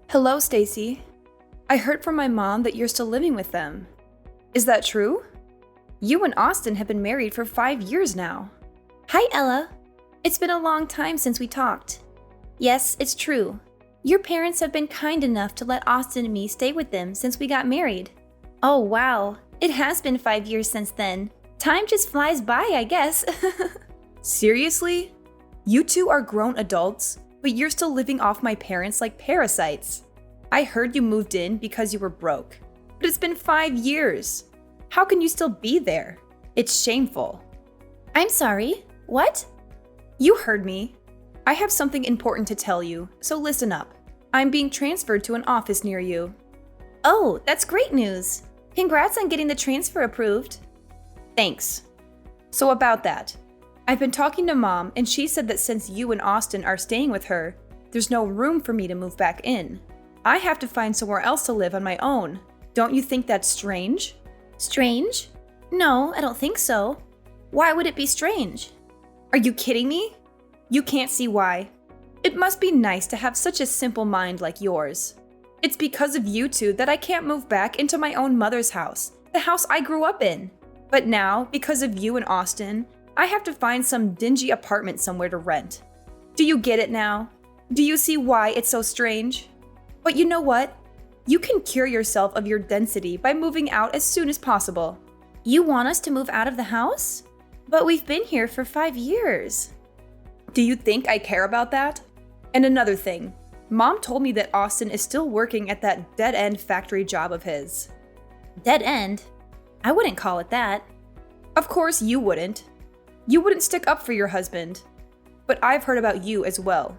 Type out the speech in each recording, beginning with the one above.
Hello, Stacy. I heard from my mom that you're still living with them. Is that true? You and Austin have been married for 5 years now. Hi, Ella. It's been a long time since we talked. Yes, it's true. Your parents have been kind enough to let Austin and me stay with them since we got married. Oh, wow. It has been 5 years since then. Time just flies by, I guess. Seriously? You two are grown adults, but you're still living off my parents like parasites. I heard you moved in because you were broke, but it's been 5 years. How can you still be there? It's shameful. I'm sorry. What? You heard me. I have something important to tell you, so listen up. I'm being transferred to an office near you. Oh, that's great news. Congrats on getting the transfer approved. Thanks. So about that, I've been talking to Mom, and she said that since you and Austin are staying with her, there's no room for me to move back in. I have to find somewhere else to live on my own. Don't you think that's strange? Strange? No, I don't think so. Why would it be strange? Are you kidding me? You can't see why. It must be nice to have such a simple mind like yours. It's because of you two that I can't move back into my own mother's house, the house I grew up in. But now, because of you and Austin, I have to find some dingy apartment somewhere to rent. Do you get it now? Do you see why it's so strange? But you know what? You can cure yourself of your density by moving out as soon as possible. You want us to move out of the house? But we've been here for 5 years. Do you think I care about that? And another thing, Mom told me that Austin is still working at that dead-end factory job of his. Dead end? I wouldn't call it that. Of course you wouldn't. You wouldn't stick up for your husband. But I've heard about you as well.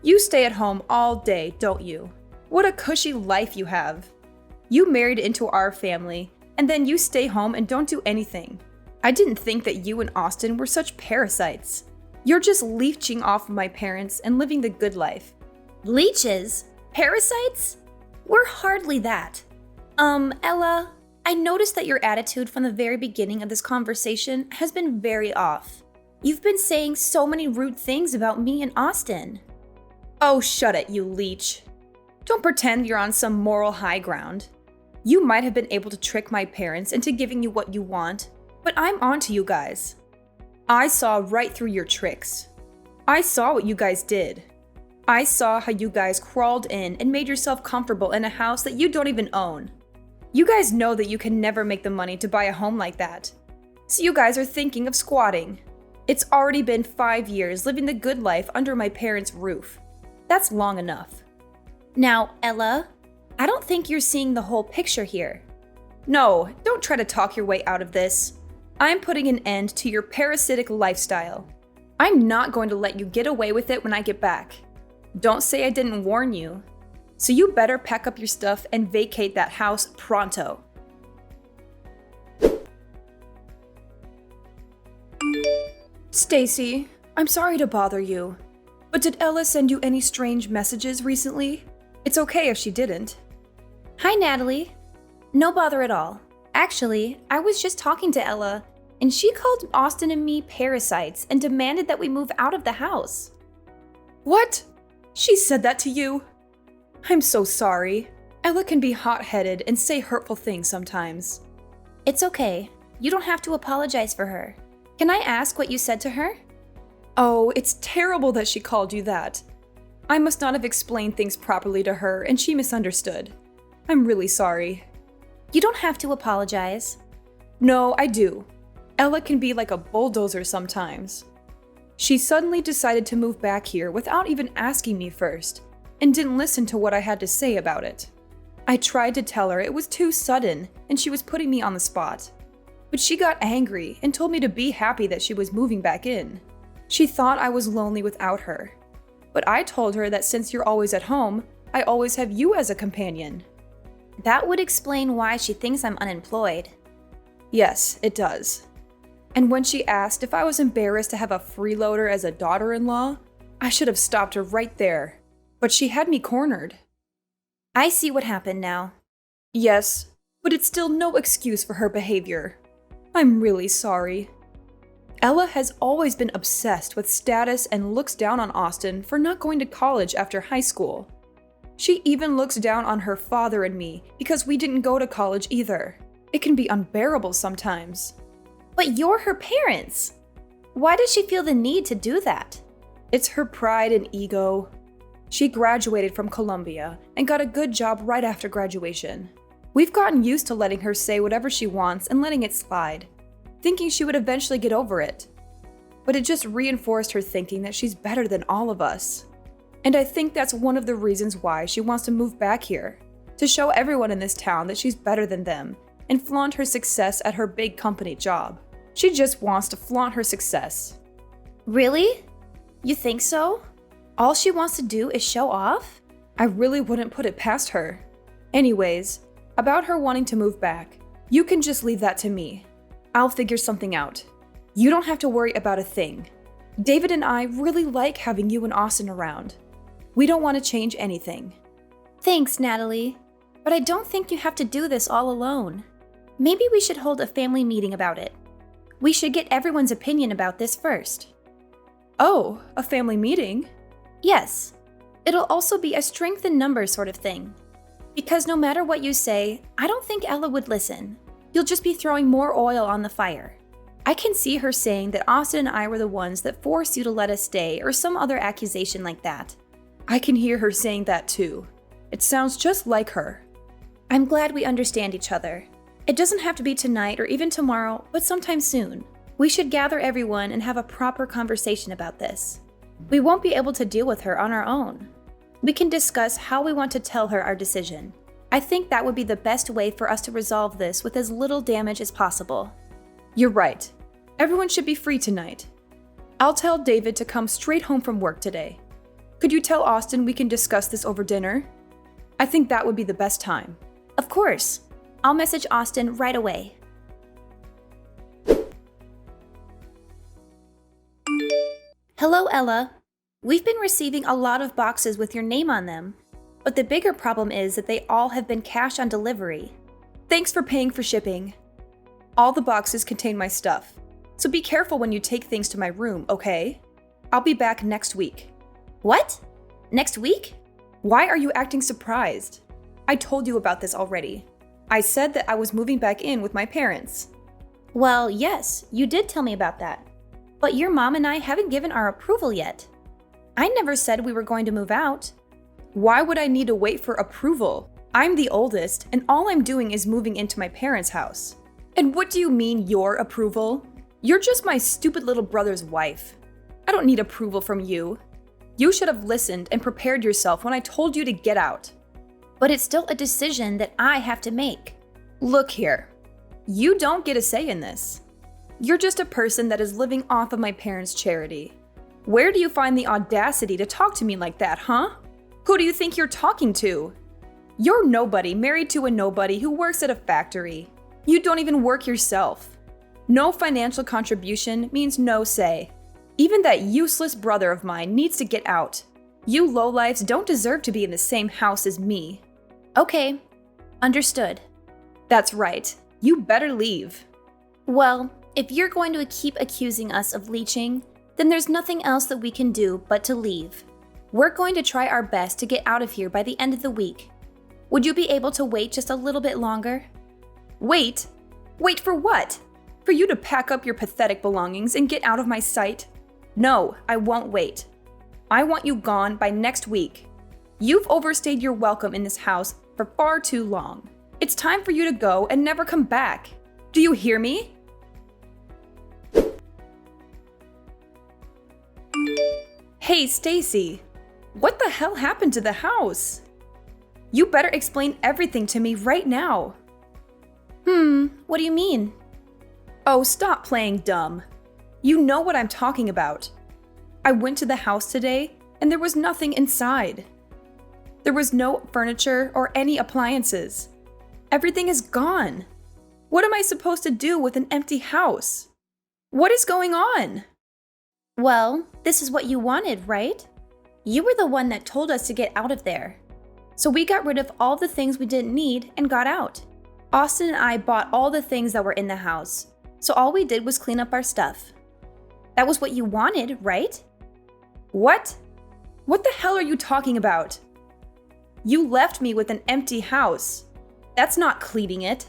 You stay at home all day, don't you? What a cushy life you have. You married into our family, and then you stay home and don't do anything. I didn't think that you and Austin were such parasites. You're just leeching off of my parents and living the good life. Leeches? Parasites? We're hardly that. Ella, I noticed that your attitude from the very beginning of this conversation has been very off. You've been saying so many rude things about me and Austin. Oh, shut it, you leech. Don't pretend you're on some moral high ground. You might have been able to trick my parents into giving you what you want, but I'm on to you guys. I saw right through your tricks. I saw what you guys did. I saw how you guys crawled in and made yourself comfortable in a house that you don't even own. You guys know that you can never make the money to buy a home like that. So you guys are thinking of squatting. It's already been 5 years living the good life under my parents' roof. That's long enough. Now, Ella, I don't think you're seeing the whole picture here. No, don't try to talk your way out of this. I'm putting an end to your parasitic lifestyle. I'm not going to let you get away with it when I get back. Don't say I didn't warn you. So you better pack up your stuff and vacate that house pronto. Stacy, I'm sorry to bother you, but did Ella send you any strange messages recently? It's okay if she didn't. Hi, Natalie. No bother at all. Actually, I was just talking to Ella, and she called Austin and me parasites and demanded that we move out of the house. What? She said that to you? I'm so sorry. Ella can be hot-headed and say hurtful things sometimes. It's okay. You don't have to apologize for her. Can I ask what you said to her? Oh, it's terrible that she called you that. I must not have explained things properly to her and she misunderstood. I'm really sorry. You don't have to apologize. No, I do. Ella can be like a bulldozer sometimes. She suddenly decided to move back here without even asking me first, and didn't listen to what I had to say about it. I tried to tell her it was too sudden and she was putting me on the spot. But she got angry and told me to be happy that she was moving back in. She thought I was lonely without her. But I told her that since you're always at home, I always have you as a companion. That would explain why she thinks I'm unemployed. Yes, it does. And when she asked if I was embarrassed to have a freeloader as a daughter-in-law, I should have stopped her right there. But she had me cornered. I see what happened now. Yes, but it's still no excuse for her behavior. I'm really sorry. Ella has always been obsessed with status and looks down on Austin for not going to college after high school. She even looks down on her father and me because we didn't go to college either. It can be unbearable sometimes. But you're her parents. Why does she feel the need to do that? It's her pride and ego. She graduated from Columbia and got a good job right after graduation. We've gotten used to letting her say whatever she wants and letting it slide, thinking she would eventually get over it. But it just reinforced her thinking that she's better than all of us. And I think that's one of the reasons why she wants to move back here, to show everyone in this town that she's better than them and flaunt her success at her big company job. She just wants to flaunt her success. Really? You think so? All she wants to do is show off? I really wouldn't put it past her. Anyways, about her wanting to move back, you can just leave that to me. I'll figure something out. You don't have to worry about a thing. David and I really like having you and Austin around. We don't want to change anything. Thanks, Natalie. But I don't think you have to do this all alone. Maybe we should hold a family meeting about it. We should get everyone's opinion about this first. Oh, a family meeting? Yes. It'll also be a strength in numbers sort of thing. Because no matter what you say, I don't think Ella would listen. You'll just be throwing more oil on the fire. I can see her saying that Austin and I were the ones that forced you to let us stay or some other accusation like that. I can hear her saying that too. It sounds just like her. I'm glad we understand each other. It doesn't have to be tonight or even tomorrow, but sometime soon. We should gather everyone and have a proper conversation about this. We won't be able to deal with her on our own. We can discuss how we want to tell her our decision. I think that would be the best way for us to resolve this with as little damage as possible. You're right. Everyone should be free tonight. I'll tell David to come straight home from work today. Could you tell Austin we can discuss this over dinner? I think that would be the best time. Of course. I'll message Austin right away. Hello, Ella. We've been receiving a lot of boxes with your name on them, but the bigger problem is that they all have been cash on delivery. Thanks for paying for shipping. All the boxes contain my stuff, so be careful when you take things to my room, okay? I'll be back next week. What? Next week? Why are you acting surprised? I told you about this already. I said that I was moving back in with my parents. Well, yes, you did tell me about that. But your mom and I haven't given our approval yet. I never said we were going to move out. Why would I need to wait for approval? I'm the oldest, and all I'm doing is moving into my parents' house. And what do you mean, your approval? You're just my stupid little brother's wife. I don't need approval from you. You should have listened and prepared yourself when I told you to get out. But it's still a decision that I have to make. Look here. You don't get a say in this. You're just a person that is living off of my parents' charity. Where do you find the audacity to talk to me like that, huh? Who do you think you're talking to? You're nobody married to a nobody who works at a factory. You don't even work yourself. No financial contribution means no say. Even that useless brother of mine needs to get out. You lowlifes don't deserve to be in the same house as me. Okay, understood. That's right. You better leave. Well, if you're going to keep accusing us of leeching, then there's nothing else that we can do but to leave. We're going to try our best to get out of here by the end of the week. Would you be able to wait just a little bit longer? Wait? Wait for what? For you to pack up your pathetic belongings and get out of my sight? No, I won't wait. I want you gone by next week. You've overstayed your welcome in this house for far too long. It's time for you to go and never come back. Do you hear me? Hey, Stacy. What the hell happened to the house? You better explain everything to me right now. What do you mean? Oh, stop playing dumb. You know what I'm talking about. I went to the house today and there was nothing inside. There was no furniture or any appliances. Everything is gone. What am I supposed to do with an empty house? What is going on? Well, this is what you wanted, right? You were the one that told us to get out of there. So we got rid of all the things we didn't need and got out. Austin and I bought all the things that were in the house. So all we did was clean up our stuff. That was what you wanted, right? What? What the hell are you talking about? You left me with an empty house. That's not cleaning it.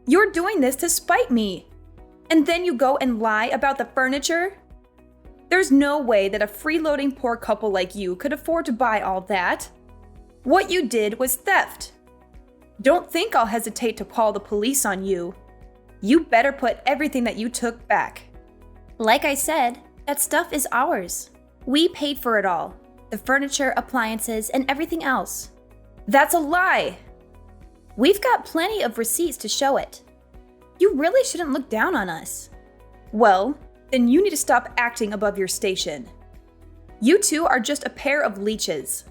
You're doing this to spite me. And then you go and lie about the furniture? There's no way that a freeloading poor couple like you could afford to buy all that. What you did was theft. Don't think I'll hesitate to call the police on you. You better put everything that you took back. Like I said, that stuff is ours. We paid for it all. The furniture, appliances, and everything else. That's a lie! We've got plenty of receipts to show it. You really shouldn't look down on us. Well, then you need to stop acting above your station. You two are just a pair of leeches.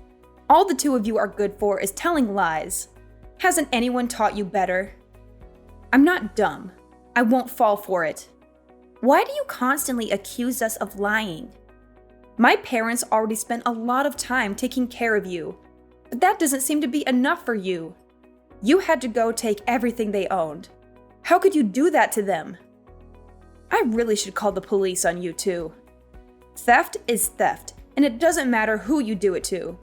All the two of you are good for is telling lies. Hasn't anyone taught you better? I'm not dumb. I won't fall for it. Why do you constantly accuse us of lying? My parents already spent a lot of time taking care of you, but that doesn't seem to be enough for you. You had to go take everything they owned. How could you do that to them? I really should call the police on you two. Theft is theft, and it doesn't matter who you do it to.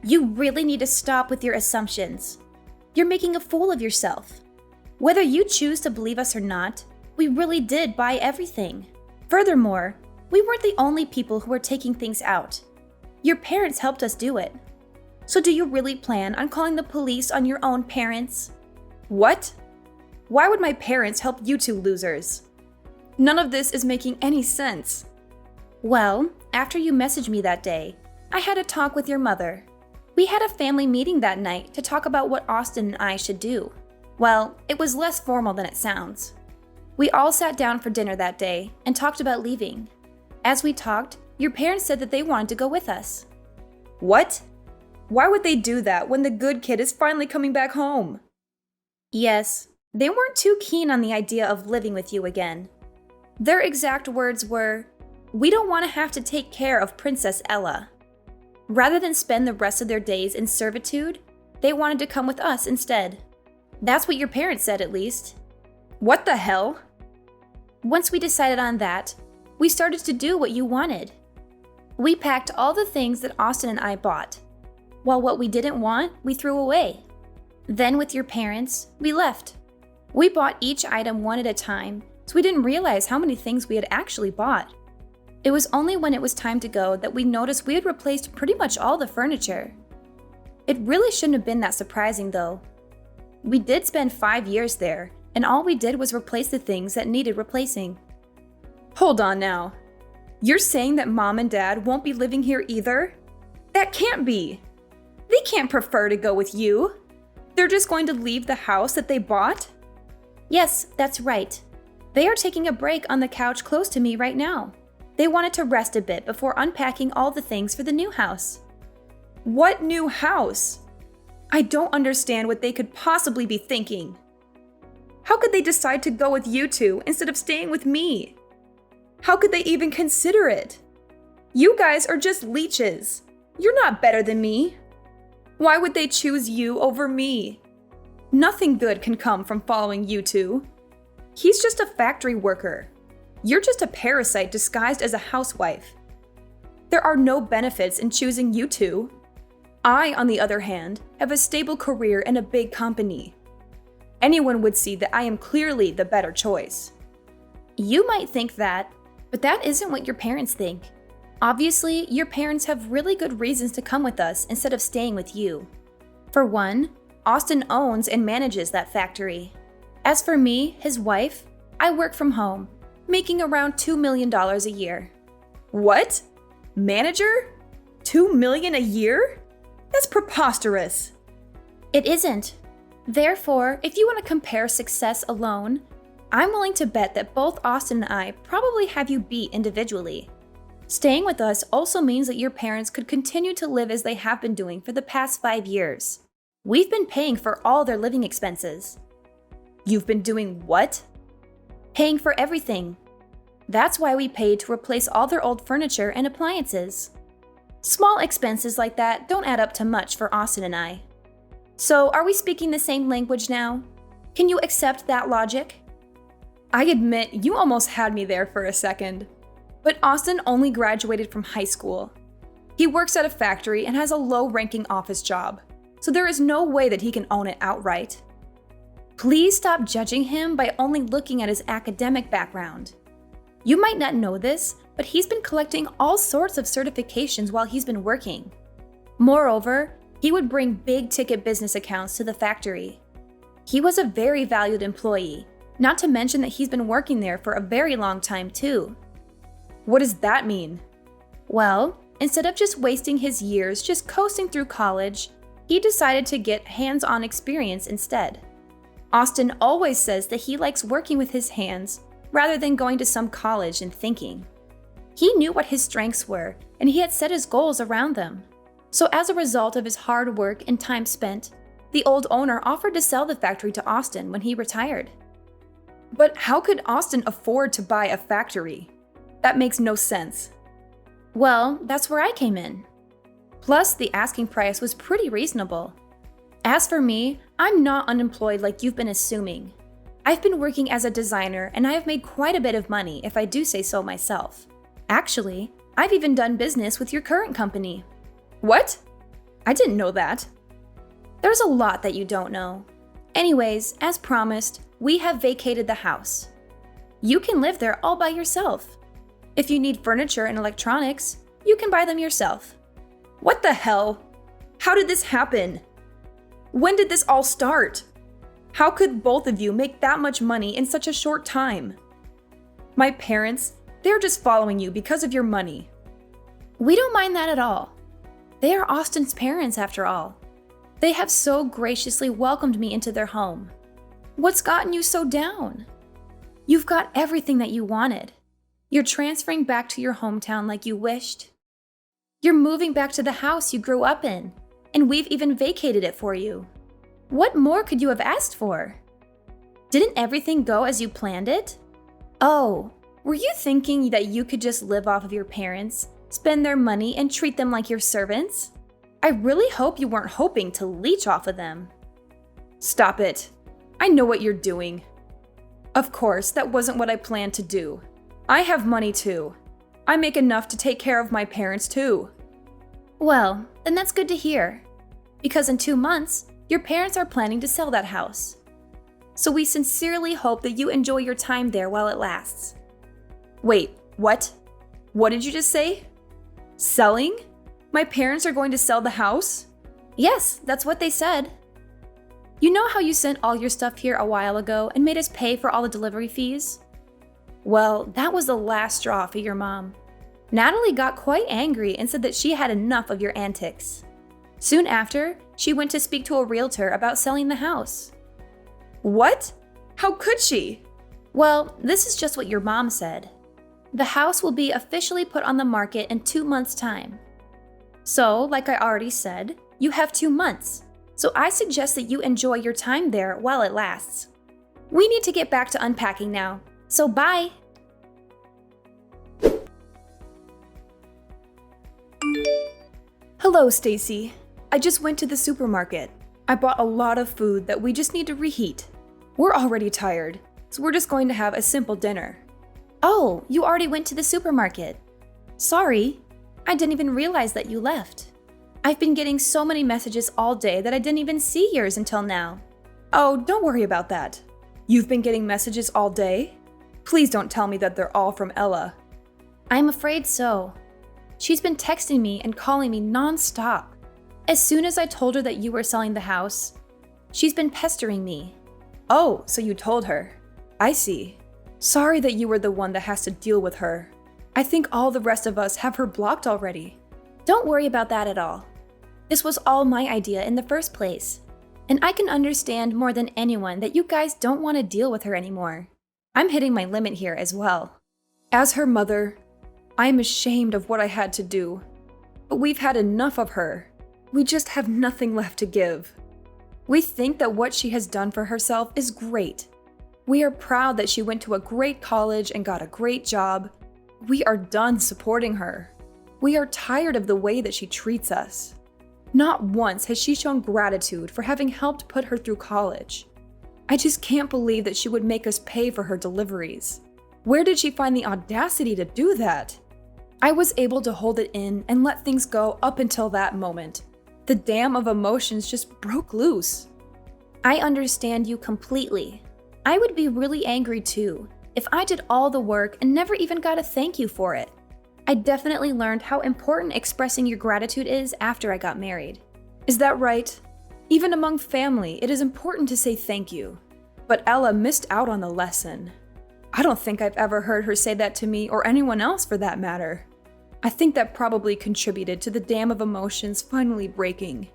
You really need to stop with your assumptions. You're making a fool of yourself. Whether you choose to believe us or not, we really did buy everything. Furthermore, we weren't the only people who were taking things out. Your parents helped us do it. So do you really plan on calling the police on your own parents? What? Why would my parents help you two losers? None of this is making any sense. Well, after you messaged me that day, I had a talk with your mother. We had a family meeting that night to talk about what Austin and I should do. Well, it was less formal than it sounds. We all sat down for dinner that day and talked about leaving. As we talked, your parents said that they wanted to go with us. What? Why would they do that when the good kid is finally coming back home? Yes, they weren't too keen on the idea of living with you again. Their exact words were, "We don't want to have to take care of Princess Ella." Rather than spend the rest of their days in servitude, they wanted to come with us instead. That's what your parents said, at least. What the hell? Once we decided on that, we started to do what you wanted. We packed all the things that Austin and I bought, while what we didn't want, we threw away. Then with your parents, we left. We bought each item one at a time, so we didn't realize how many things we had actually bought. It was only when it was time to go that we noticed we had replaced pretty much all the furniture. It really shouldn't have been that surprising, though. We did spend 5 years there, and all we did was replace the things that needed replacing. Hold on now. You're saying that Mom and Dad won't be living here either? That can't be. They can't prefer to go with you. They're just going to leave the house that they bought? Yes, that's right. They are taking a break on the couch close to me right now. They wanted to rest a bit before unpacking all the things for the new house. What new house? I don't understand what they could possibly be thinking. How could they decide to go with you two instead of staying with me? How could they even consider it? You guys are just leeches. You're not better than me. Why would they choose you over me? Nothing good can come from following you two. He's just a factory worker. You're just a parasite disguised as a housewife. There are no benefits in choosing you two. I, on the other hand, have a stable career in a big company. Anyone would see that I am clearly the better choice. You might think that, but that isn't what your parents think. Obviously, your parents have really good reasons to come with us instead of staying with you. For one, Austin owns and manages that factory. As for me, his wife, I work from home, making around $2 million a year. What? Manager? $2 million a year? That's preposterous. It isn't. Therefore, if you want to compare success alone, I'm willing to bet that both Austin and I probably have you beat individually. Staying with us also means that your parents could continue to live as they have been doing for the past 5 years. We've been paying for all their living expenses. You've been doing what? Paying for everything. That's why we paid to replace all their old furniture and appliances. Small expenses like that don't add up to much for Austin and I. So, are we speaking the same language now? Can you accept that logic? I admit, you almost had me there for a second. But Austin only graduated from high school. He works at a factory and has a low-ranking office job. so there is no way that he can own it outright. Please stop judging him by only looking at his academic background. You might not know this, but he's been collecting all sorts of certifications while he's been working. Moreover, he would bring big-ticket business accounts to the factory. He was a very valued employee, not to mention that he's been working there for a very long time too. What does that mean? Well, instead of just wasting his years just coasting through college, he decided to get hands-on experience instead. Austin always says that he likes working with his hands rather than going to some college and thinking. He knew what his strengths were, and he had set his goals around them. So as a result of his hard work and time spent, the old owner offered to sell the factory to Austin when he retired. But how could Austin afford to buy a factory? That makes no sense. Well, that's where I came in. Plus, the asking price was pretty reasonable. As for me, I'm not unemployed like you've been assuming. I've been working as a designer and I have made quite a bit of money if I do say so myself. Actually, I've even done business with your current company. What? I didn't know that. There's a lot that you don't know. Anyways, as promised, we have vacated the house. You can live there all by yourself. If you need furniture and electronics, you can buy them yourself. What the hell? How did this happen? When did this all start? How could both of you make that much money in such a short time? My parents, they're just following you because of your money. We don't mind that at all. They are Austin's parents, after all. They have so graciously welcomed me into their home. What's gotten you so down? You've got everything that you wanted. You're transferring back to your hometown like you wished. You're moving back to the house you grew up in, and we've even vacated it for you. What more could you have asked for? Didn't everything go as you planned it? Oh, were you thinking that you could just live off of your parents, spend their money, and treat them like your servants? I really hope you weren't hoping to leech off of them. Stop it. I know what you're doing. Of course, that wasn't what I planned to do. I have money too. I make enough to take care of my parents too. Well, then that's good to hear. Because in 2 months, your parents are planning to sell that house. So we sincerely hope that you enjoy your time there while it lasts. Wait, what? What did you just say? Selling? My parents are going to sell the house? Yes, that's what they said. You know how you sent all your stuff here a while ago and made us pay for all the delivery fees? Well, that was the last straw for your mom. Natalie got quite angry and said that she had enough of your antics. Soon after, she went to speak to a realtor about selling the house. What? How could she? Well, this is just what your mom said. The house will be officially put on the market in 2 months' time. So, like I already said, you have 2 months. So I suggest that you enjoy your time there while it lasts. We need to get back to unpacking now. So bye! Hello, Stacy. I just went to the supermarket. I bought a lot of food that we just need to reheat. We're already tired, so we're just going to have a simple dinner. Oh, you already went to the supermarket. Sorry, I didn't even realize that you left. I've been getting so many messages all day that I didn't even see yours until now. Oh, don't worry about that. You've been getting messages all day? Please don't tell me that they're all from Ella. I'm afraid so. She's been texting me and calling me non-stop. As soon as I told her that you were selling the house, she's been pestering me. Oh, so you told her. I see. Sorry that you were the one that has to deal with her. I think all the rest of us have her blocked already. Don't worry about that at all. This was all my idea in the first place. And I can understand more than anyone that you guys don't want to deal with her anymore. I'm hitting my limit here as well. As her mother, I am ashamed of what I had to do. But we've had enough of her. We just have nothing left to give. We think that what she has done for herself is great. We are proud that she went to a great college and got a great job. We are done supporting her. We are tired of the way that she treats us. Not once has she shown gratitude for having helped put her through college. I just can't believe that she would make us pay for her deliveries. Where did she find the audacity to do that? I was able to hold it in and let things go up until that moment. The dam of emotions just broke loose. I understand you completely. I would be really angry too if I did all the work and never even got a thank you for it. I definitely learned how important expressing your gratitude is after I got married. Is that right? Even among family, it is important to say thank you. But Ella missed out on the lesson. I don't think I've ever heard her say that to me or anyone else for that matter. I think that probably contributed to the dam of emotions finally breaking.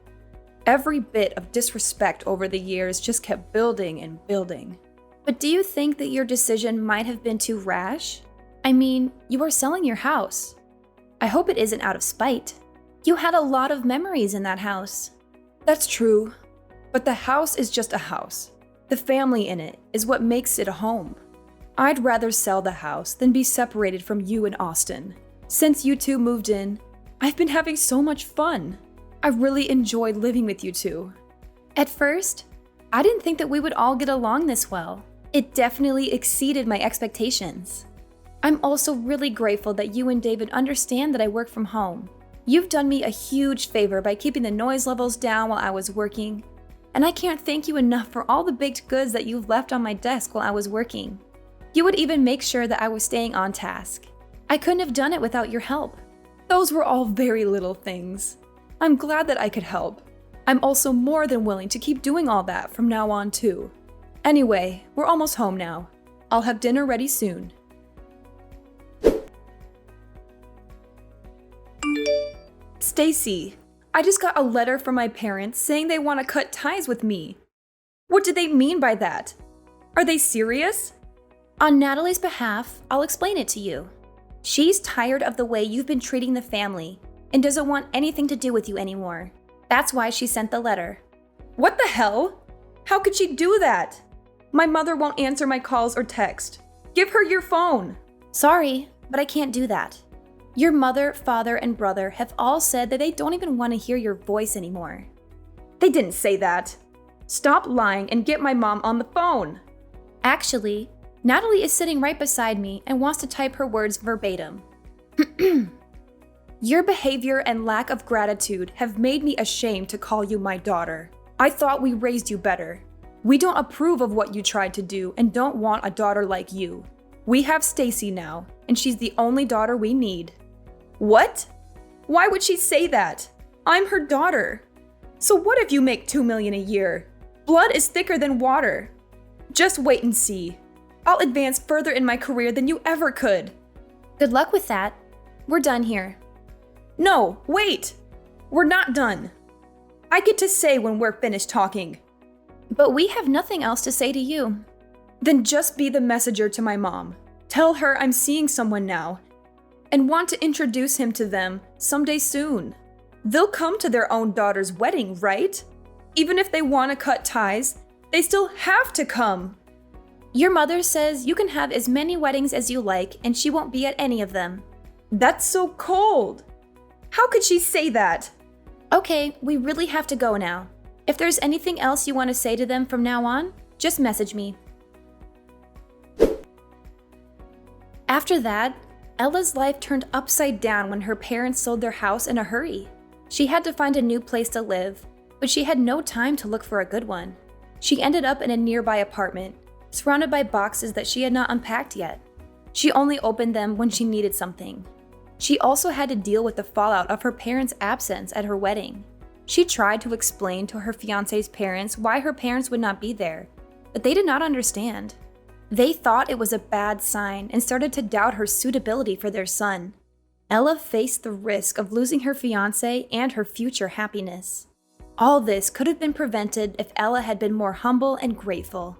Every bit of disrespect over the years just kept building and building. But do you think that your decision might have been too rash? I mean, you are selling your house. I hope it isn't out of spite. You had a lot of memories in that house. That's true, but the house is just a house. The family in it is what makes it a home. I'd rather sell the house than be separated from you and Austin. Since you two moved in, I've been having so much fun. I really enjoyed living with you two. At first, I didn't think that we would all get along this well. It definitely exceeded my expectations. I'm also really grateful that you and David understand that I work from home. You've done me a huge favor by keeping the noise levels down while I was working, and I can't thank you enough for all the baked goods that you've left on my desk while I was working. You would even make sure that I was staying on task. I couldn't have done it without your help. Those were all very little things. I'm glad that I could help. I'm also more than willing to keep doing all that from now on too. Anyway, we're almost home now. I'll have dinner ready soon. Stacy, I just got a letter from my parents saying they want to cut ties with me. What do they mean by that? Are they serious? On Natalie's behalf, I'll explain it to you. She's tired of the way you've been treating the family and doesn't want anything to do with you anymore. That's why she sent the letter. What the hell? How could she do that? My mother won't answer my calls or text. Give her your phone. Sorry, but I can't do that. Your mother, father, and brother have all said that they don't even want to hear your voice anymore. They didn't say that. Stop lying and get my mom on the phone. Actually, Natalie is sitting right beside me and wants to type her words verbatim. Your behavior and lack of gratitude have made me ashamed to call you my daughter. I thought we raised you better. We don't approve of what you tried to do and don't want a daughter like you. We have Stacy now, and she's the only daughter we need. What? Why would she say that? I'm her daughter. So what if you make $2 million a year? Blood is thicker than water. Just wait and see. I'll advance further in my career than you ever could. Good luck with that. We're done here. No, wait! We're not done. I get to say when we're finished talking. But we have nothing else to say to you. Then just be the messenger to my mom. Tell her I'm seeing someone now and want to introduce him to them someday soon. They'll come to their own daughter's wedding, right? Even if they want to cut ties, they still have to come. Your mother says you can have as many weddings as you like and she won't be at any of them. That's so cold. How could she say that? Okay, we really have to go now. If there's anything else you want to say to them from now on, just message me. After that, Ella's life turned upside down when her parents sold their house in a hurry. She had to find a new place to live, but she had no time to look for a good one. She ended up in a nearby apartment, surrounded by boxes that she had not unpacked yet. She only opened them when she needed something. She also had to deal with the fallout of her parents' absence at her wedding. She tried to explain to her fiancé's parents why her parents would not be there, but they did not understand. They thought it was a bad sign and started to doubt her suitability for their son. Ella faced the risk of losing her fiancé and her future happiness. All this could have been prevented if Ella had been more humble and grateful.